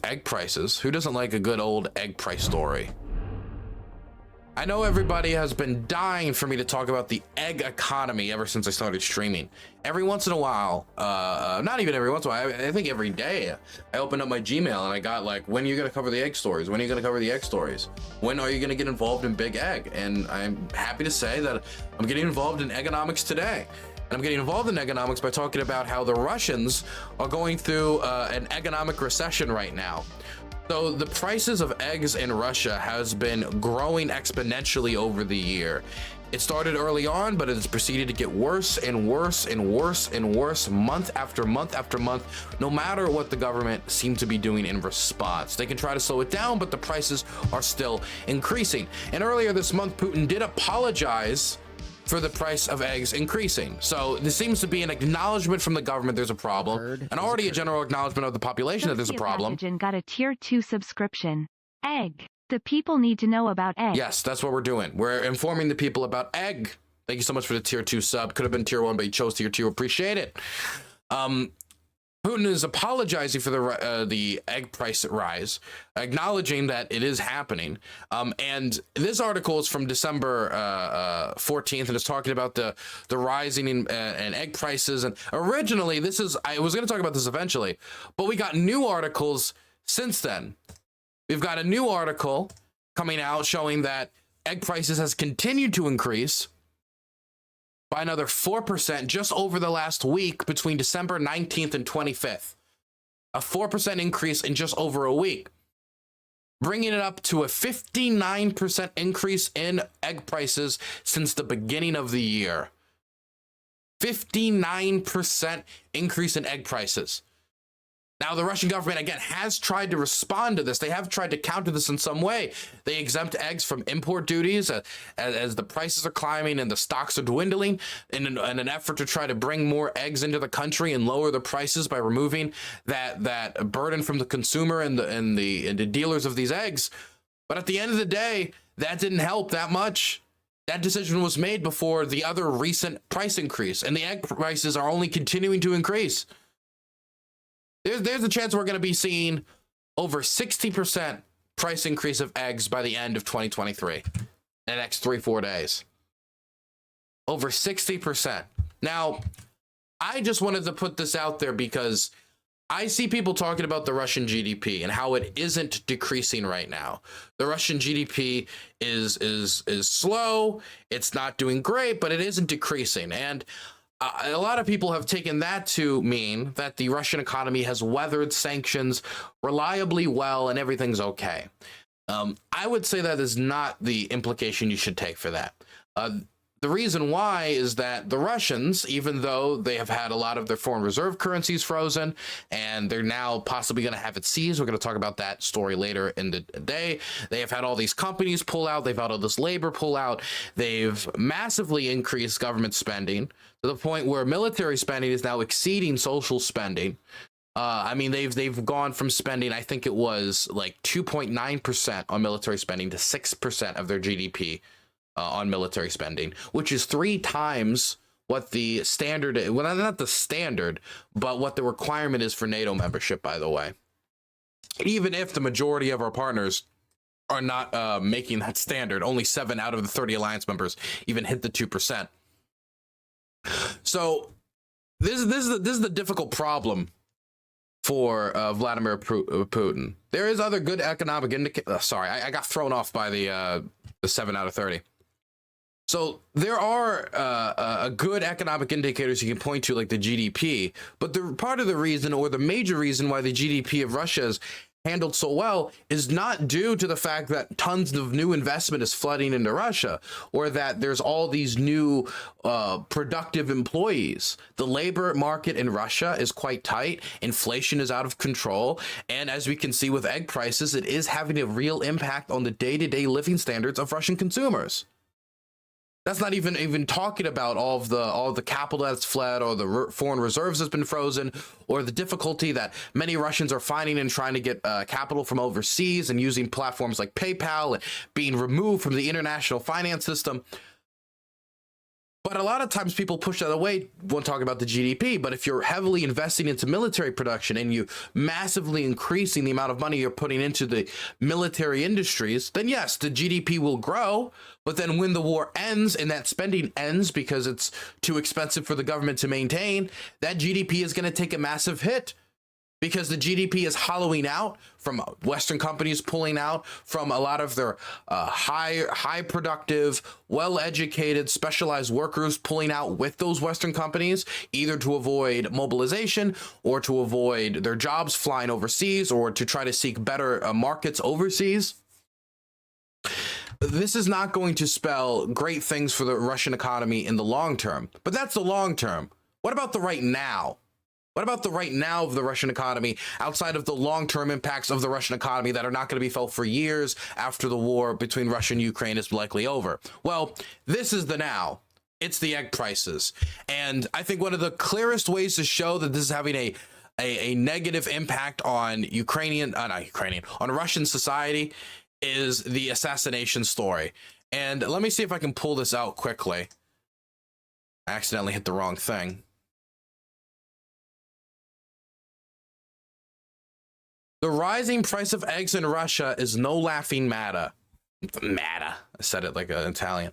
egg prices. Who doesn't like a good old egg price story? I know everybody has been dying for me to talk about the egg economy ever since I started streaming. Every once in a while, not even every once in a while, I think every day, I opened up my Gmail and I got like, when are you gonna cover the egg stories? When are you gonna cover the egg stories? When are you gonna get involved in big egg? And I'm happy to say that I'm getting involved in economics today. And I'm getting involved in economics by talking about how the Russians are going through an economic recession right now. So the prices of eggs in Russia has been growing exponentially over the year. It started early on, but it has proceeded to get worse and worse and worse and worse month after month after month, no matter what the government seems to be doing in response. They can try to slow it down, but the prices are still increasing. And earlier this month, Putin did apologize for the price of eggs increasing. So there seems to be an acknowledgement from the government there's a problem, and already a general acknowledgement of the population that there's a problem. Got a tier 2 subscription. Egg. The people need to know about egg. Yes, that's what we're doing. We're informing the people about egg. Thank you so much for the tier 2 sub. Could have been tier 1, but you chose tier 2. Appreciate it. Putin is apologizing for the egg price rise, acknowledging that it is happening. And this article is from December 14th, and it's talking about the rising in egg prices. And originally, I was going to talk about this eventually, but we got new articles since then. We've got a new article coming out showing that egg prices has continued to increase by another 4% just over the last week between December 19th and 25th. A 4% increase in just over a week, bringing it up to a 59% increase in egg prices since the beginning of the year. 59% increase in egg prices. Now, the Russian government, again, has tried to respond to this. They have tried to counter this in some way. They exempt eggs from import duties as the prices are climbing and the stocks are dwindling in an effort to try to bring more eggs into the country and lower the prices by removing that burden from the consumer and the dealers of these eggs. But at the end of the day, that didn't help that much. That decision was made before the other recent price increase, and the egg prices are only continuing to increase. There's a chance we're going to be seeing over 60% price increase of eggs by the end of 2023, in the next 3-4 days. Over 60%. Now, I just wanted to put this out there because I see people talking about the Russian GDP and how it isn't decreasing right now. The Russian GDP is slow. It's not doing great, but it isn't decreasing. And a lot of people have taken that to mean that the Russian economy has weathered sanctions reliably well and everything's okay. I would say that is not the implication you should take for that. The reason why is that the Russians, even though they have had a lot of their foreign reserve currencies frozen and they're now possibly going to have it seized, we're going to talk about that story later in the day. They have had all these companies pull out. They've had all this labor pull out. They've massively increased government spending to the point where military spending is now exceeding social spending. I mean, they've gone from spending, I think it was like 2.9% on military spending to 6% of their GDP on military spending, which is 3 times what the standard, well, not the standard, but what the requirement is for NATO membership, by the way. Even if the majority of our partners are not making that standard, only 7 out of the 30 alliance members even hit the 2%. So this is the difficult problem for Vladimir Putin. There is other good economic indicator. Sorry, I got thrown off by the 7 out of 30. So there are a good economic indicators you can point to, like the GDP, but the part of the reason, or the major reason why the GDP of Russia is handled so well, is not due to the fact that tons of new investment is flooding into Russia, or that there's all these new productive employees. The labor market in Russia is quite tight. Inflation is out of control. And as we can see with egg prices, it is having a real impact on the day-to-day living standards of Russian consumers. That's not even talking about all the capital that's fled, or the foreign reserves has been frozen, or the difficulty that many Russians are finding in trying to get capital from overseas and using platforms like PayPal and being removed from the international finance system. But a lot of times people push that away when talking about the GDP. But if you're heavily investing into military production and you massively increasing the amount of money you're putting into the military industries, then yes, the GDP will grow. But then when the war ends and that spending ends because it's too expensive for the government to maintain, that GDP is going to take a massive hit. Because the GDP is hollowing out from Western companies pulling out from a lot of their high productive, well-educated, specialized workers pulling out with those Western companies, either to avoid mobilization or to avoid their jobs flying overseas or to try to seek better markets overseas. This is not going to spell great things for the Russian economy in the long term, but that's the long term. What about the right now? What about the right now of the Russian economy outside of the long-term impacts of the Russian economy that are not going to be felt for years after the war between Russia and Ukraine is likely over? Well, this is the now. It's the egg prices. And I think one of the clearest ways to show that this is having a negative impact on on Russian society is the assassination story. And let me see if I can pull this out quickly. I accidentally hit the wrong thing. The rising price of eggs in Russia is no laughing matter. I said it like an Italian.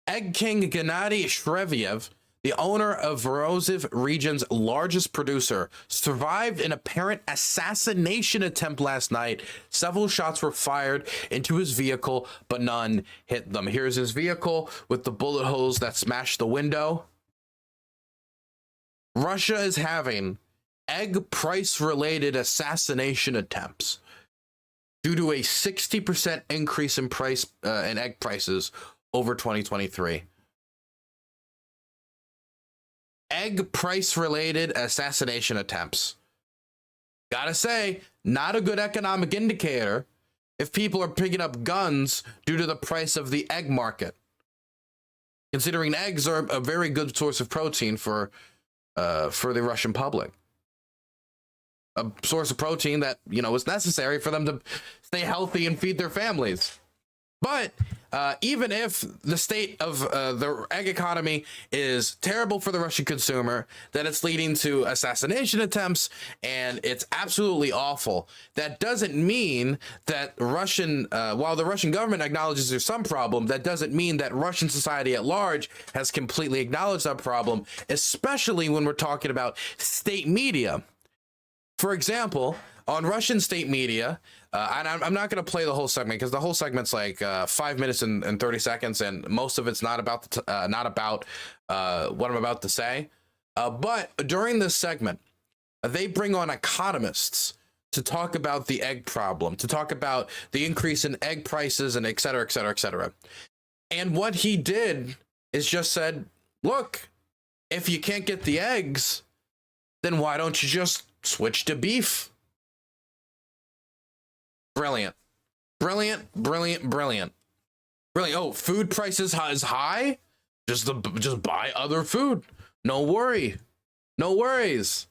Egg king Gennady Shreviev, the owner of Vorozhiv region's largest producer, survived an apparent assassination attempt last night. Several shots were fired into his vehicle, but none hit them. Here's his vehicle with the bullet holes that smashed the window. Russia is having egg price related assassination attempts due to a 60% increase in price in egg prices over 2023. Egg price related assassination attempts. Gotta say, not a good economic indicator if people are picking up guns due to the price of the egg market, considering eggs are a very good source of protein for the Russian public. A source of protein that, is necessary for them to stay healthy and feed their families. But even if the state of the egg economy is terrible for the Russian consumer, that it's leading to assassination attempts and it's absolutely awful, that doesn't mean that while the Russian government acknowledges there's some problem, that doesn't mean that Russian society at large has completely acknowledged that problem, especially when we're talking about state media. For example, on Russian state media, and I'm not going to play the whole segment because the whole segment's like 5 minutes and 30 seconds, and most of it's not about what I'm about to say. But during this segment, they bring on economists to talk about the egg problem, to talk about the increase in egg prices, and et cetera, et cetera, et cetera. And what he did is just said, look, if you can't get the eggs, then why don't you just switch to beef? Brilliant. Brilliant, brilliant, brilliant. Brilliant. Oh, food prices is high? Just buy other food. No worry. No worries.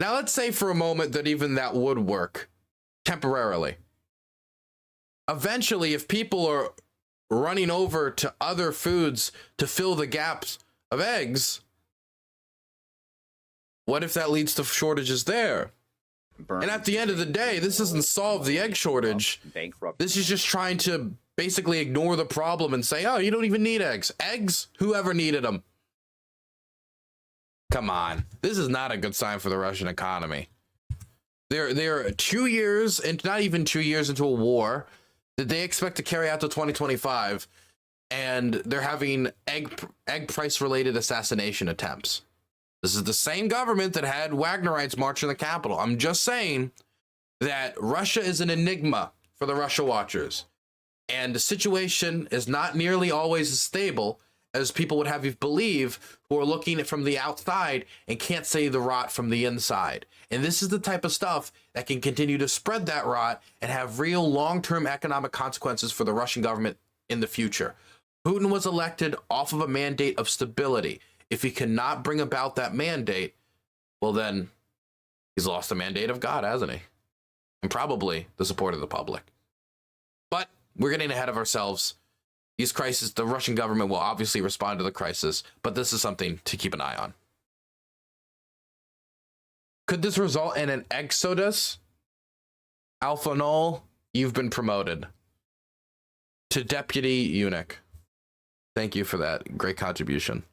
Now let's say for a moment that even that would work temporarily. Eventually, if people are running over to other foods to fill the gaps of eggs, what if that leads to shortages there? And at the end of the day, this doesn't solve the egg shortage. This is just trying to basically ignore the problem and say, oh, you don't even need eggs. Eggs? Whoever needed them. Come on. This is not a good sign for the Russian economy. They're 2 years, and not even 2 years into a war that they expect to carry out to 2025, and they're having egg price related assassination attempts. This is the same government that had Wagnerites march in the Capitol. I'm just saying that Russia is an enigma for the Russia watchers. And the situation is not nearly always as stable as people would have you believe who are looking at from the outside and can't see the rot from the inside. And this is the type of stuff that can continue to spread that rot and have real long-term economic consequences for the Russian government in the future. Putin was elected off of a mandate of stability. If he cannot bring about that mandate, well, then he's lost the mandate of God, hasn't he? And probably the support of the public. But we're getting ahead of ourselves. these crises, the Russian government will obviously respond to the crisis, but this is something to keep an eye on. Could this result in an exodus? Alpha Null, you've been promoted to deputy eunuch. Thank you for that great contribution.